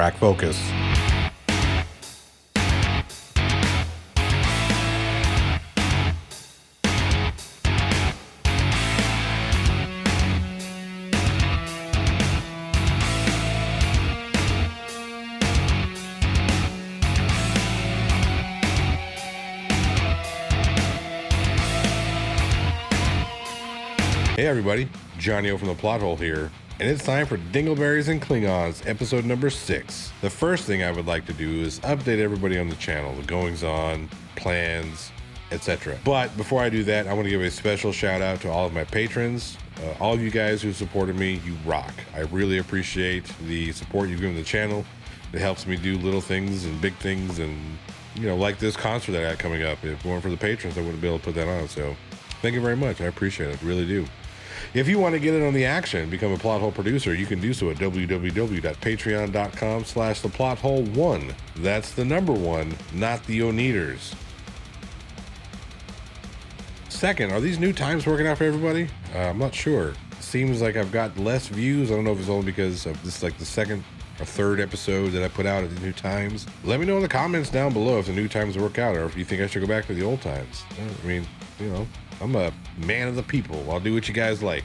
Track focus. Hey everybody, Johnny O from the Plot Hole here, and it's time for Dingleberries and Cling-Ons, episode number 6. The first thing I would like to do is update everybody on the channel, the goings on, plans, etc. But before I do that, I want to give a special shout out to all of my patrons. All of you guys who supported me, you rock. I really appreciate the support you've given the channel. It helps me do little things and big things, and you know, like this concert that I got coming up. If it weren't for the patrons, I wouldn't be able to put that on. So thank you very much. I appreciate it, really do. If you want to get in on the action, become a Plot Hole producer, you can do so at www.patreon.com/theplothole1. That's the number 1, not the Oneaters. Second, are these new times working out for everybody? I'm not sure. Seems like I've got less views. I don't know if it's only because of this, like the second or third episode that I put out at the new times. Let me know in the comments down below if the new times work out, or if you think I should go back to the old times. I mean, you know, I'm a man of the people. I'll do what you guys like.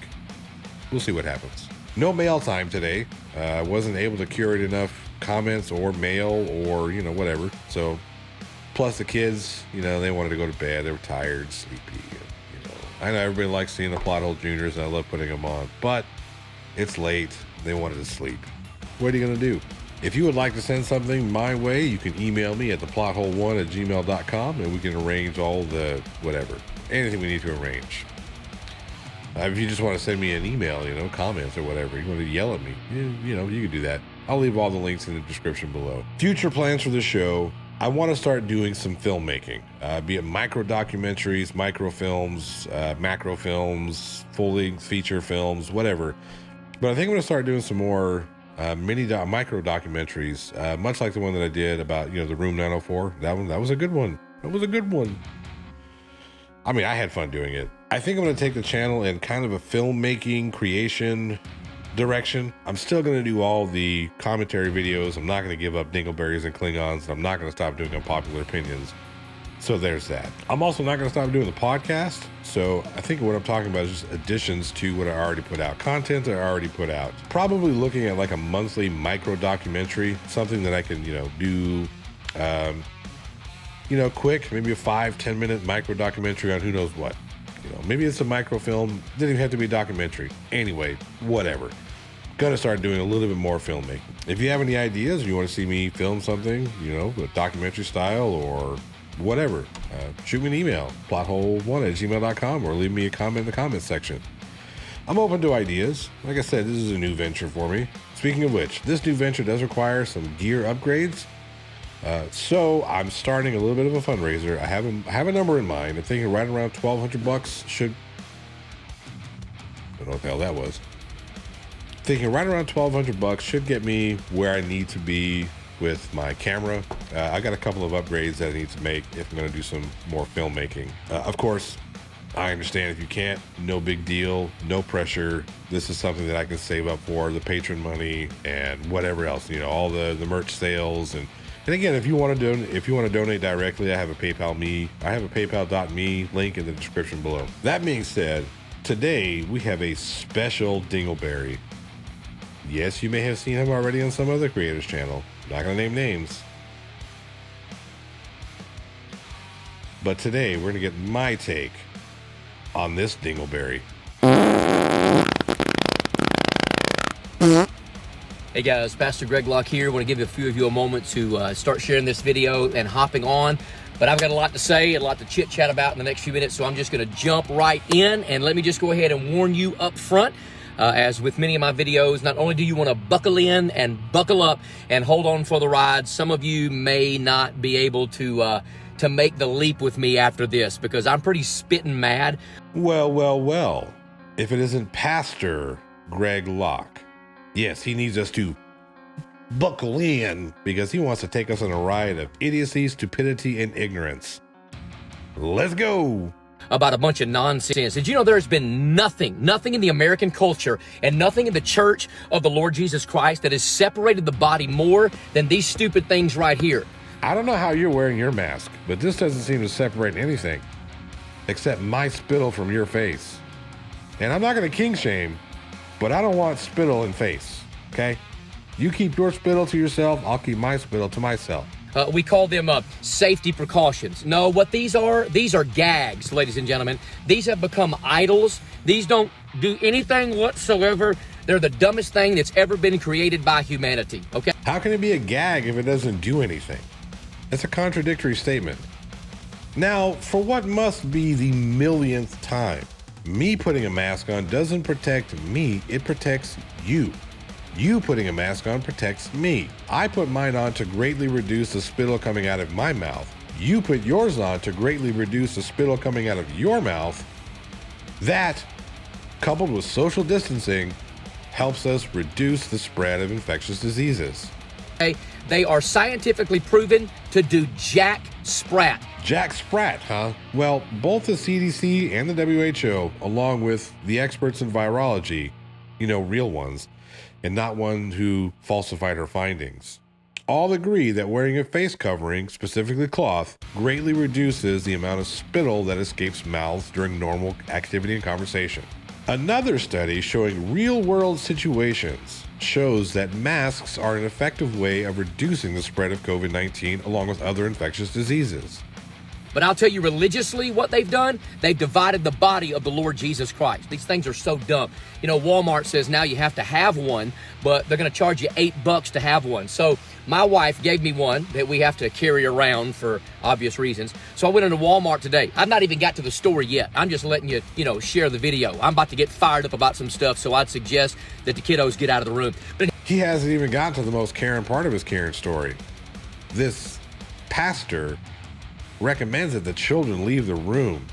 We'll see what happens. No mail time today. I wasn't able to curate enough comments or mail or, you know, whatever. So, plus the kids, you know, they wanted to go to bed. They were tired, sleepy. You know, I know everybody likes seeing the Plot Hole Juniors, and I love putting them on. But it's late. They wanted to sleep. What are you going to do? If you would like to send something my way, you can email me at theplothole1@gmail.com, and we can arrange all the whatever. Anything we need to arrange. If you just want to send me an email, you know, comments or whatever, you want to yell at me, you know, you can do that. I'll leave all the links in the description below. Future plans for the show. I want to start doing some filmmaking, be it micro documentaries, microfilms, macro films, full-length feature films, whatever. But I think I'm going to start doing some more micro documentaries, much like the one that I did about, you know, the Room 904. That was a good one. That was a good one. I mean, I had fun doing it. I think I'm going to take the channel in kind of a filmmaking creation direction. I'm still going to do all the commentary videos. I'm not going to give up Dingleberries and Cling-Ons, and I'm not going to stop doing unpopular opinions. So there's that. I'm also not going to stop doing the podcast. So I think what I'm talking about is just additions to what I already put out, content that I already put out. Probably looking at like a monthly micro documentary, something that I can, you know, do, you know, quick, maybe a 5-10 minute micro documentary on who knows what. You know, maybe it's a microfilm. Doesn't even have to be a documentary. Anyway, whatever. Gonna start doing a little bit more filmmaking. If you have any ideas, or you want to see me film something, you know, a documentary style or whatever, shoot me an email, plothole1@gmail.com, or leave me a comment in the comments section. I'm open to ideas. Like I said, this is a new venture for me. Speaking of which, this new venture does require some gear upgrades. So I'm starting a little bit of a fundraiser. I have a number in mind. I'm thinking right around $1,200 should, I don't know what the hell that was. Thinking right around $1,200 should get me where I need to be with my camera. I got a couple of upgrades that I need to make if I'm going to do some more filmmaking. Of course, I understand if you can't, no big deal, no pressure. This is something that I can save up for, the patron money and whatever else, you know, all the merch sales. And again, if you want to donate directly, I have a PayPal.me link in the description below. That being said, today we have a special Dingleberry. Yes, you may have seen him already on some other creator's channel. Not gonna name names. But today we're gonna get my take on this Dingleberry. Hey guys, Pastor Greg Locke here. I want to give a few of you a moment to start sharing this video and hopping on. But I've got a lot to say, a lot to chit chat about in the next few minutes, so I'm just going to jump right in. And let me just go ahead and warn you up front. As with many of my videos, not only do you want to buckle in and buckle up and hold on for the ride, some of you may not be able to make the leap with me after this, because I'm pretty spitting mad. Well. If it isn't Pastor Greg Locke, yes, he needs us to buckle in because he wants to take us on a ride of idiocy, stupidity, and ignorance. Let's go. about a bunch of nonsense. Did you know there's been nothing in the American culture and nothing in the church of the Lord Jesus Christ that has separated the body more than these stupid things right here? I don't know how you're wearing your mask, but this doesn't seem to separate anything except my spittle from your face. And I'm not going to king shame, but I don't want spittle in face, okay? You keep your spittle to yourself, I'll keep my spittle to myself. We call them safety precautions. No, what these are gags, ladies and gentlemen. These have become idols. These don't do anything whatsoever. They're the dumbest thing that's ever been created by humanity, okay? How can it be a gag if it doesn't do anything? That's a contradictory statement. Now, for what must be the millionth time, me putting a mask on doesn't protect me, it protects you. You putting a mask on protects me. I put mine on to greatly reduce the spittle coming out of my mouth. You put yours on to greatly reduce the spittle coming out of your mouth. That, coupled with social distancing, helps us reduce the spread of infectious diseases. They are scientifically proven to do jack sprat. Jack Sprat, huh? Well, both the CDC and the WHO, along with the experts in virology, real ones, and not one who falsified her findings, all agree that wearing a face covering, specifically cloth, greatly reduces the amount of spittle that escapes mouths during normal activity and conversation. Another study showing real-world situations shows that masks are an effective way of reducing the spread of COVID-19 along with other infectious diseases. But I'll tell you religiously what they've done. They've divided the body of the Lord Jesus Christ. These things are so dumb. Walmart says now you have to have one, but they're going to charge you $8 to have one. So my wife gave me one that we have to carry around for obvious reasons. So I went into Walmart today. I've not even got to the store yet. I'm just letting you, share the video. I'm about to get fired up about some stuff, so I'd suggest that the kiddos get out of the room. But he hasn't even gotten to the most Karen part of his Karen story. This pastor recommends that the children leave the room.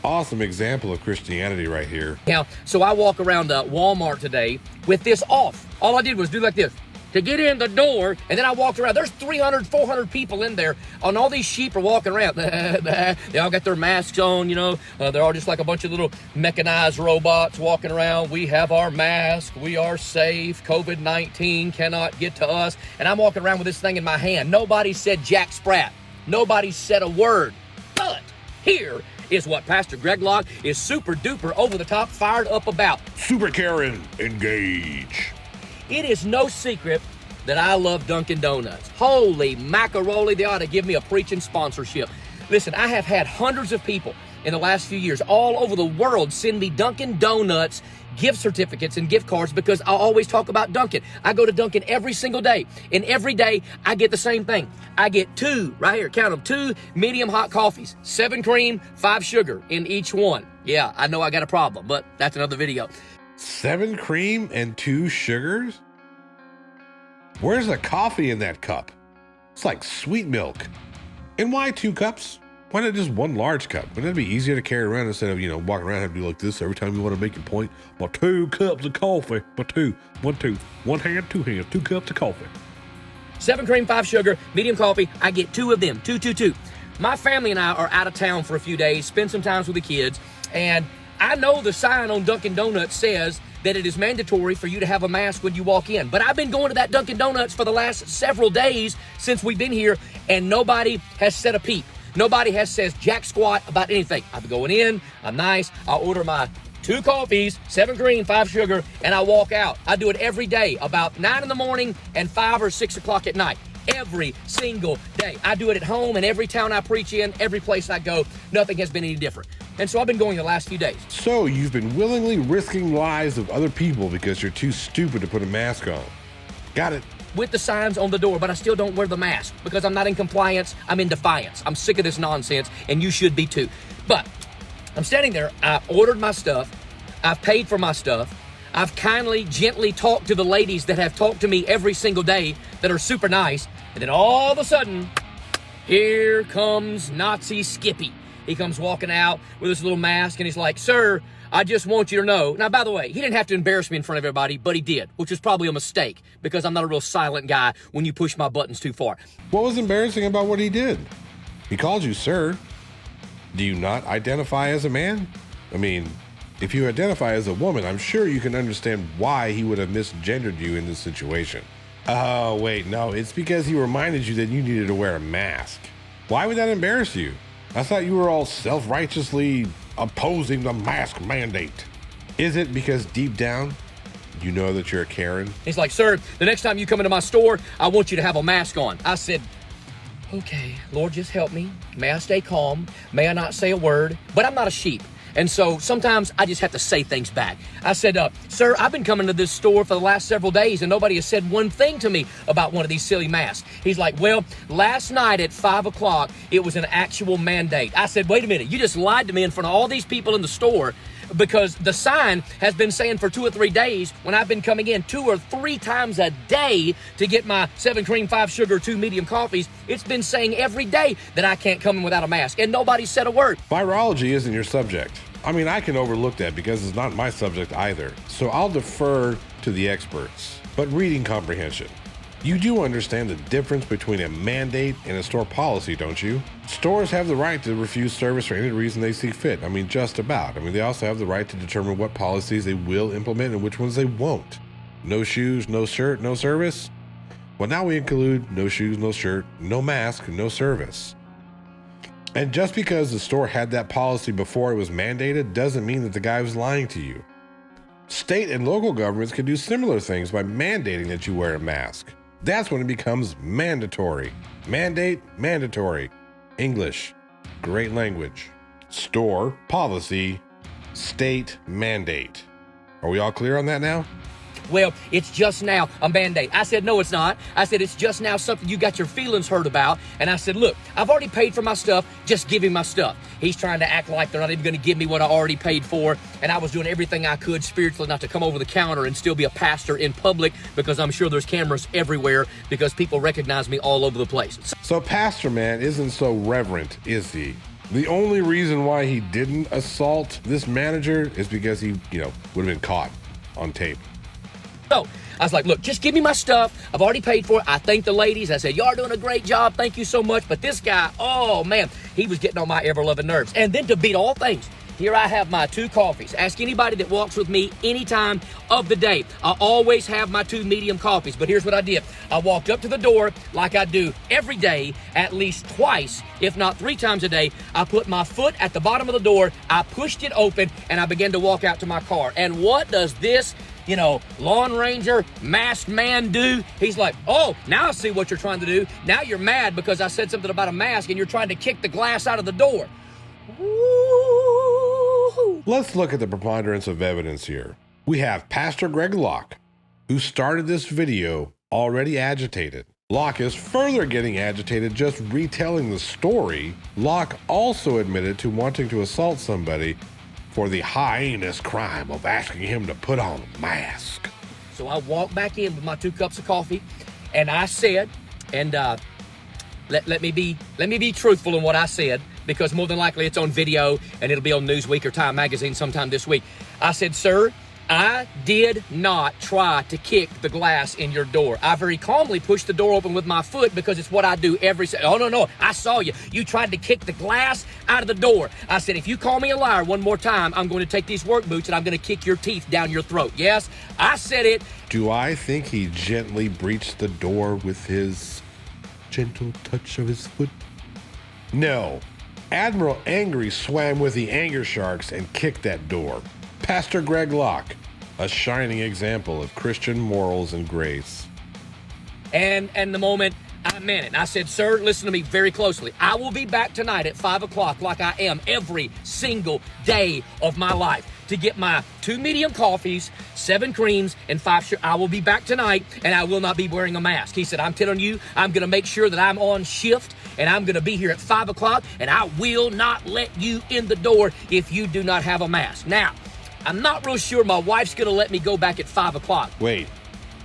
Awesome example of Christianity right here. Now, so I walk around Walmart today with this off. All I did was do like this to get in the door, and then I walked around. There's 300, 400 people in there, and all these sheep are walking around. They all got their masks on, they're all just like a bunch of little mechanized robots walking around. We have our mask. We are safe. COVID-19 cannot get to us. And I'm walking around with this thing in my hand. Nobody said Jack Sprat. Nobody said a word. But here is what Pastor Greg Locke is super duper over the top fired up about. Super Karen, engage. It is no secret that I love Dunkin' Donuts. Holy macaroni, they ought to give me a preaching sponsorship. Listen, I have had hundreds of people in the last few years all over the world send me Dunkin' Donuts gift certificates and gift cards because I always talk about Dunkin'. I go to Dunkin' every single day, and every day I get the same thing. I get 2, right here, count them, 2 medium hot coffees, 7 cream, 5 sugar in each one. Yeah, I know I got a problem, but that's another video. 7 cream and 2 sugars? Where's the coffee in that cup? It's like sweet milk. And why 2 cups? Why not just 1 large cup? Wouldn't it be easier to carry around instead of, walking around and do like this every time you want to make your point? About 2 cups of coffee. About 2. 1 hand, 2 hands, 2 cups of coffee. 7 cream, 5 sugar, medium coffee. I get 2 of them. 2. My family and I are out of town for a few days, spend some time with the kids, and I know the sign on Dunkin' Donuts says that it is mandatory for you to have a mask when you walk in. But I've been going to that Dunkin' Donuts for the last several days since we've been here, and nobody has said a peep. Nobody has says jack squat about anything. I'm going in, I'm nice, I'll order my 2 coffees, 7 cream, 5 sugar, and I walk out. I do it every day, about 9 in the morning and 5 or 6 o'clock at night. Every single day. I do it at home, in every town I preach in, every place I go. Nothing has been any different. And so I've been going the last few days. So you've been willingly risking lives of other people because you're too stupid to put a mask on. Got it. With the signs on the door, but I still don't wear the mask because I'm not in compliance. I'm in defiance. I'm sick of this nonsense, and you should be too. But I'm standing there. I ordered my stuff. I've paid for my stuff. I've kindly, gently talked to the ladies that have talked to me every single day that are super nice. And then all of a sudden, here comes Nazi Skippy. He comes walking out with his little mask, and he's like, "Sir, I just want you to know." Now, by the way, he didn't have to embarrass me in front of everybody, but he did, which was probably a mistake because I'm not a real silent guy when you push my buttons too far. What was embarrassing about what he did? He called you sir. Do you not identify as a man? I mean, if you identify as a woman, I'm sure you can understand why he would have misgendered you in this situation. Oh, wait, no, it's because he reminded you that you needed to wear a mask. Why would that embarrass you? I thought you were all self-righteously opposing the mask mandate. Is it because deep down, you know that you're a Karen? He's like, sir, the next time you come into my store, I want you to have a mask on. I said, okay, Lord, just help me. May I stay calm? May I not say a word? But I'm not a sheep. And so sometimes I just have to say things back. I said, sir, I've been coming to this store for the last several days and nobody has said one thing to me about one of these silly masks. He's like, well, last night at 5 o'clock, it was an actual mandate. I said, wait a minute, you just lied to me in front of all these people in the store because the sign has been saying for 2 or 3 days when I've been coming in 2 or 3 times a day to get my 7 cream, 5 sugar, 2 medium coffees. It's been saying every day that I can't come in without a mask and nobody said a word. Virology isn't your subject. I mean, I can overlook that because it's not my subject either. So I'll defer to the experts. But reading comprehension. You do understand the difference between a mandate and a store policy, don't you? Stores have the right to refuse service for any reason they see fit. I mean, just about. I mean, they also have the right to determine what policies they will implement and which ones they won't. No shoes, no shirt, no service? Well, now we include no shoes, no shirt, no mask, no service. And just because the store had that policy before it was mandated doesn't mean that the guy was lying to you. State and local governments can do similar things by mandating that you wear a mask. That's when it becomes mandatory. Mandate, mandatory. English, great language. Store, policy, state, mandate. Are we all clear on that now? Well, it's just now a mandate. I said, no, it's not. I said, it's just now something you got your feelings hurt about. And I said, look, I've already paid for my stuff. Just give him my stuff. He's trying to act like they're not even going to give me what I already paid for. And I was doing everything I could spiritually not to come over the counter and still be a pastor in public because I'm sure there's cameras everywhere because people recognize me all over the place. So Pastor Man isn't so reverent, is he? The only reason why he didn't assault this manager is because he, would have been caught on tape. So I was like, look, just give me my stuff. I've already paid for it. I thanked the ladies. I said, y'all are doing a great job. Thank you so much. But this guy, oh man, he was getting on my ever-loving nerves. And then to beat all things, here I have my 2 coffees. Ask anybody that walks with me any time of the day. I always have my 2 medium coffees. But here's what I did. I walked up to the door like I do every day, at least twice, if not 3 times a day. I put my foot at the bottom of the door. I pushed it open and I began to walk out to my car. And what does this Lawn Ranger, masked man do? He's like, oh, now I see what you're trying to do. Now you're mad because I said something about a mask and you're trying to kick the glass out of the door. Woo-hoo. Let's look at the preponderance of evidence here. We have Pastor Greg Locke, who started this video already agitated. Locke is further getting agitated just retelling the story. Locke also admitted to wanting to assault somebody for the heinous crime of asking him to put on a mask. So I walked back in with my 2 cups of coffee, and I said, and let me be truthful in what I said, because more than likely it's on video, and it'll be on Newsweek or Time Magazine sometime this week. I said, sir, I did not try to kick the glass in your door. I very calmly pushed the door open with my foot because it's what I do every second. Oh, no, I saw you. You tried to kick the glass out of the door. I said, if you call me a liar one more time, I'm going to take these work boots and I'm going to kick your teeth down your throat. Yes, I said it. Do I think he gently breached the door with his gentle touch of his foot? No. Admiral Angry swam with the anger sharks and kicked that door. Pastor Greg Locke, a shining example of Christian morals and grace. And the moment I meant it. I said, sir, listen to me very closely. I will be back tonight at 5 o'clock like I am every single day of my life to get my 2 medium coffees, 7 creams, and 5 sugar. I will be back tonight, and I will not be wearing a mask. He said, I'm telling you, I'm going to make sure that I'm on shift, and I'm going to be here at 5 o'clock, and I will not let you in the door if you do not have a mask. Now, I'm not real sure my wife's going to let me go back at 5 o'clock. Wait,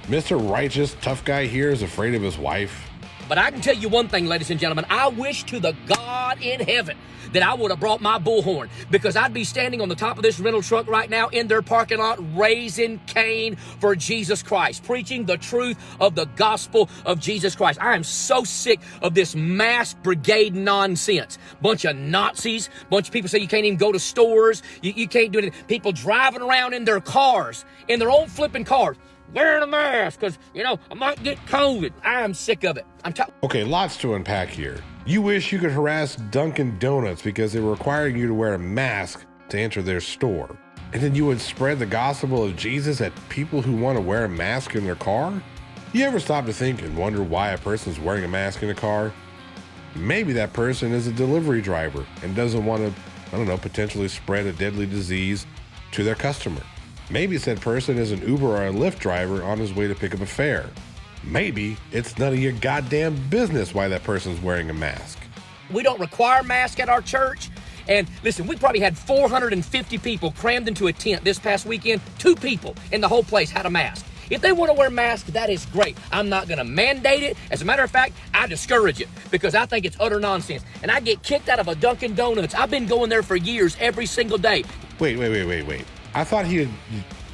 Mr. Righteous Tough Guy here is afraid of his wife? But I can tell you one thing, ladies and gentlemen. I wish to the God in heaven that I would have brought my bullhorn, because I'd be standing on the top of this rental truck right now in their parking lot raising Cain for Jesus Christ, preaching the truth of the gospel of Jesus Christ. I am so sick of this mask brigade nonsense. Bunch of Nazis, bunch of people say you can't even go to stores, you can't do anything. People driving around in their cars, in their own flipping cars, wearing a mask because, I might get COVID. I am sick of it. Okay, lots to unpack here. You wish you could harass Dunkin' Donuts because they were requiring you to wear a mask to enter their store. And then you would spread the gospel of Jesus at people who want to wear a mask in their car? You ever stop to think and wonder why a person's wearing a mask in a car? Maybe that person is a delivery driver and doesn't want to, potentially spread a deadly disease to their customer. Maybe said person is an Uber or a Lyft driver on his way to pick up a fare. Maybe it's none of your goddamn business why that person's wearing a mask. We don't require masks at our church. And listen, we probably had 450 people crammed into a tent this past weekend. 2 people in the whole place had a mask. If they want to wear masks, that is great. I'm not going to mandate it. As a matter of fact, I discourage it because I think it's utter nonsense. And I get kicked out of a Dunkin' Donuts. I've been going there for years, every single day. Wait. I thought he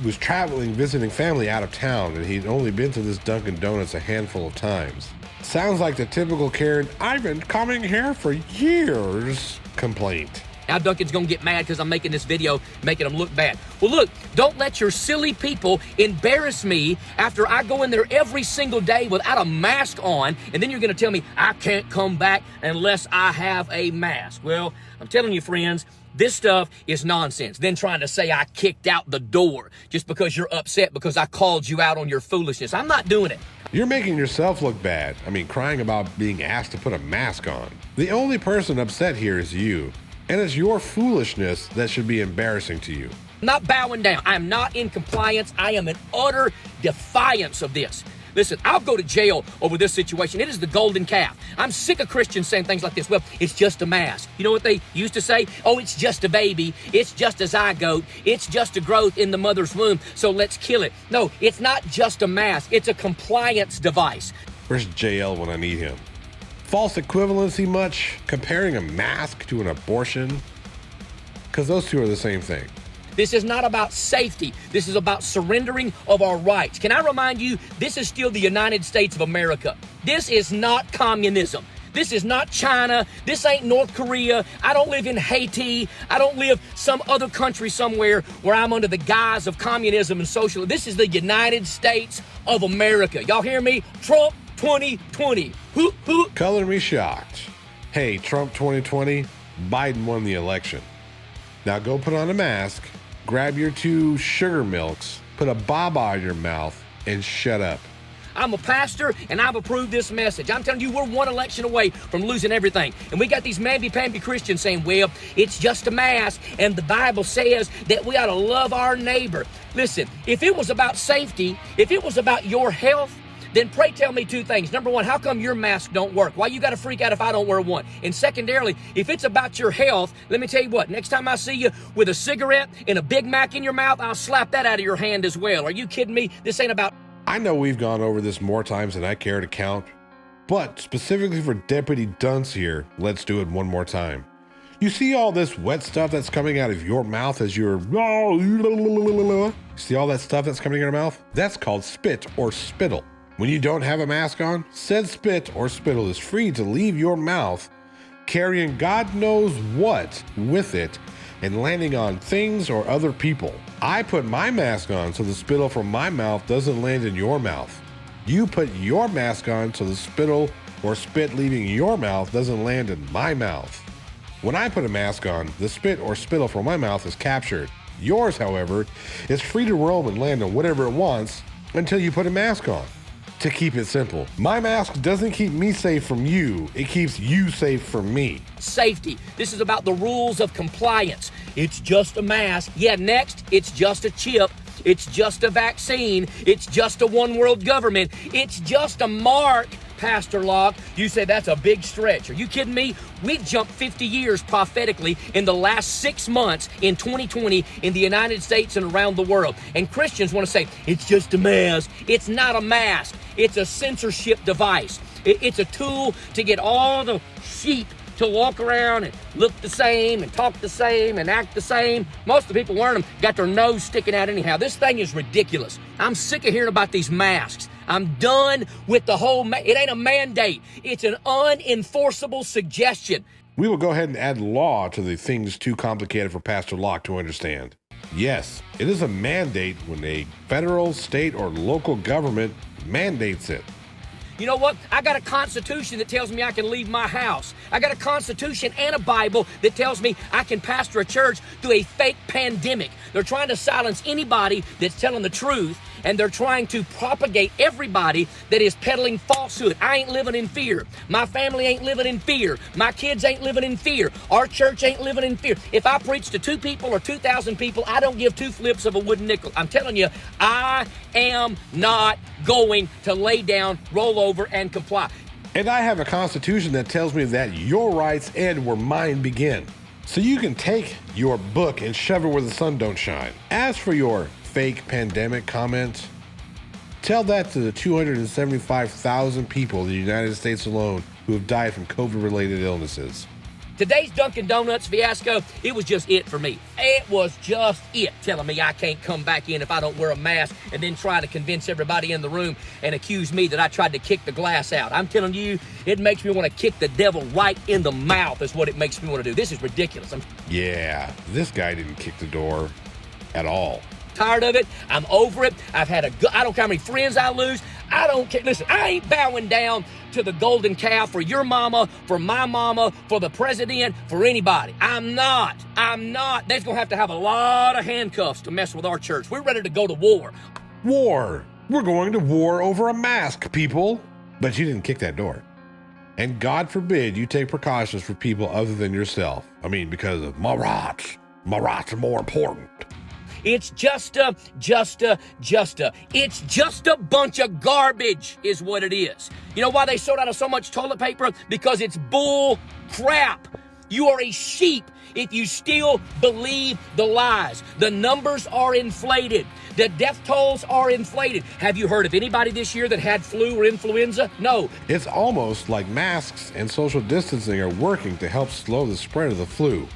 was traveling, visiting family out of town, and he'd only been to this Dunkin' Donuts a handful of times. Sounds like the typical Karen, I've been coming here for years complaint. Now Duncan's gonna get mad because I'm making this video, making them look bad. Well, look, don't let your silly people embarrass me after I go in there every single day without a mask on, and then you're gonna tell me I can't come back unless I have a mask. Well, I'm telling you, friends, this stuff is nonsense. Then trying to say I kicked out the door just because you're upset because I called you out on your foolishness. I'm not doing it. You're making yourself look bad. Crying about being asked to put a mask on. The only person upset here is you. And it's your foolishness that should be embarrassing to you. I'm not bowing down. I am not in compliance. I am in utter defiance of this. Listen, I'll go to jail over this situation. It is the golden calf. I'm sick of Christians saying things like this. Well, it's just a mask. You know what they used to say? Oh, it's just a baby. It's just a zygote. It's just a growth in the mother's womb. So let's kill it. No, it's not just a mask. It's a compliance device. Where's JL when I need him? False equivalency much? Comparing a mask to an abortion? Because those two are the same thing. This is not about safety. This is about surrendering of our rights. Can I remind you, this is still the United States of America. This is not communism. This is not China. This ain't North Korea. I don't live in Haiti. I don't live some other country somewhere where I'm under the guise of communism and socialism. This is the United States of America. Y'all hear me? Trump 2020. Color me shocked. Hey, Trump 2020, Biden won the election. Now go put on a mask, grab your 2 sugar milks, put a baba in your mouth, and shut up. I'm a pastor, and I've approved this message. I'm telling you, we're 1 election away from losing everything. And we got these mamby-pamby Christians saying, well, it's just a mask, and the Bible says that we ought to love our neighbor. Listen, if it was about safety, if it was about your health, then pray tell me 2 things. Number 1, how come your mask don't work? Why you got to freak out if I don't wear one? And secondarily, if it's about your health, let me tell you what, next time I see you with a cigarette and a Big Mac in your mouth, I'll slap that out of your hand as well. Are you kidding me? This ain't about... I know we've gone over this more times than I care to count, but specifically for Deputy Dunce here, let's do it one more time. You see all this wet stuff that's coming out of your mouth as you're... See all that stuff that's coming out of your mouth? That's called spit or spittle. When you don't have a mask on, said spit or spittle is free to leave your mouth, carrying God knows what with it and landing on things or other people. I put my mask on so the spittle from my mouth doesn't land in your mouth. You put your mask on so the spittle or spit leaving your mouth doesn't land in my mouth. When I put a mask on, the spit or spittle from my mouth is captured. Yours, however, is free to roam and land on whatever it wants until you put a mask on. To keep it simple, my mask doesn't keep me safe from you, it keeps you safe from me. Safety. This is about the rules of compliance. It's just a mask. Yeah, next, it's just a chip. It's just a vaccine. It's just a one world government. It's just a mark Pastor Locke. You say that's a big stretch. Are you kidding me? We've jumped 50 years prophetically in the last 6 months in 2020 in the United States and around the world. And Christians want to say, it's just a mask. It's not a mask. It's a censorship device. It's a tool to get all the sheep to walk around and look the same and talk the same and act the same. Most of the people wearing them got their nose sticking out anyhow. This thing is ridiculous. I'm sick of hearing about these masks. I'm done with the whole, it ain't a mandate. It's an unenforceable suggestion. We will go ahead and add law to the things too complicated for Pastor Locke to understand. Yes, it is a mandate when a federal, state, or local government mandates it. You know what? I got a constitution that tells me I can leave my house. I got a constitution and a Bible that tells me I can pastor a church through a fake pandemic. They're trying to silence anybody that's telling the truth, and they're trying to propagate everybody that is peddling falsehood. I ain't living in fear. My family ain't living in fear. My kids ain't living in fear. Our church ain't living in fear. If I preach to 2 people or 2,000 people, I don't give 2 flips of a wooden nickel. I'm telling you, I am not going to lay down, roll over, and comply. And I have a constitution that tells me that your rights end where mine begin. So you can take your book and shove it where the sun don't shine. As for your fake pandemic comment, tell that to the 275,000 people in the United States alone who have died from COVID-related illnesses. Today's Dunkin' Donuts fiasco, it was just it for me. It was just it, telling me I can't come back in if I don't wear a mask and then try to convince everybody in the room and accuse me that I tried to kick the glass out. I'm telling you, it makes me want to kick the devil right in the mouth is what it makes me want to do. This is ridiculous. Yeah, this guy didn't kick the door at all. Tired of it. I'm over it. I don't care how many friends I lose. I don't care. Listen, I ain't bowing down to the golden calf for your mama, for my mama, for the president, for anybody. I'm not. They're going to have a lot of handcuffs to mess with our church. We're ready to go to war. War. We're going to war over a mask, people. But you didn't kick that door. And God forbid you take precautions for people other than yourself. I mean, because of my rights. My rights are more important. It's just a bunch of garbage is what it is. You know why they sold out of so much toilet paper? Because it's bull crap. You are a sheep if you still believe the lies. The numbers are inflated. The death tolls are inflated. Have you heard of anybody this year that had flu or influenza? No. It's almost like masks and social distancing are working to help slow the spread of the flu,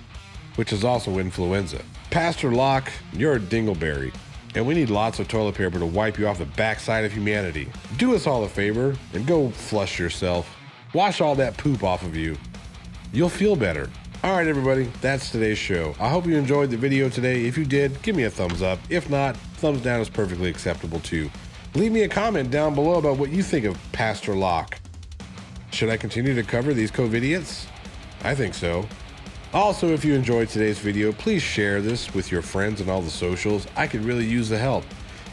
which is also influenza. Pastor Locke, you're a dingleberry, and we need lots of toilet paper to wipe you off the backside of humanity. Do us all a favor and go flush yourself. Wash all that poop off of you. You'll feel better. All right, everybody, that's today's show. I hope you enjoyed the video today. If you did, give me a thumbs up. If not, thumbs down is perfectly acceptable too. Leave me a comment down below about what you think of Pastor Locke. Should I continue to cover these COVIDiots? I think so. Also, if you enjoyed today's video, please share this with your friends on all the socials. I could really use the help.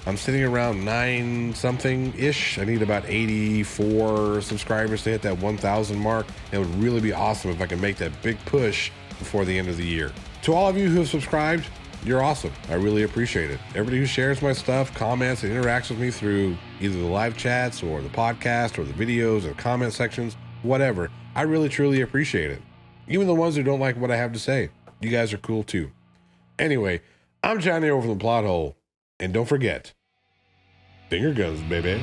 I'm sitting around 9 something-ish. I need about 84 subscribers to hit that 1,000 mark. It would really be awesome if I can make that big push before the end of the year. To all of you who have subscribed, you're awesome. I really appreciate it. Everybody who shares my stuff, comments, and interacts with me through either the live chats or the podcast or the videos or comment sections, whatever, I really, truly appreciate it. Even the ones who don't like what I have to say. You guys are cool too. Anyway, I'm Johnny over the plot hole. And don't forget, finger guns, baby.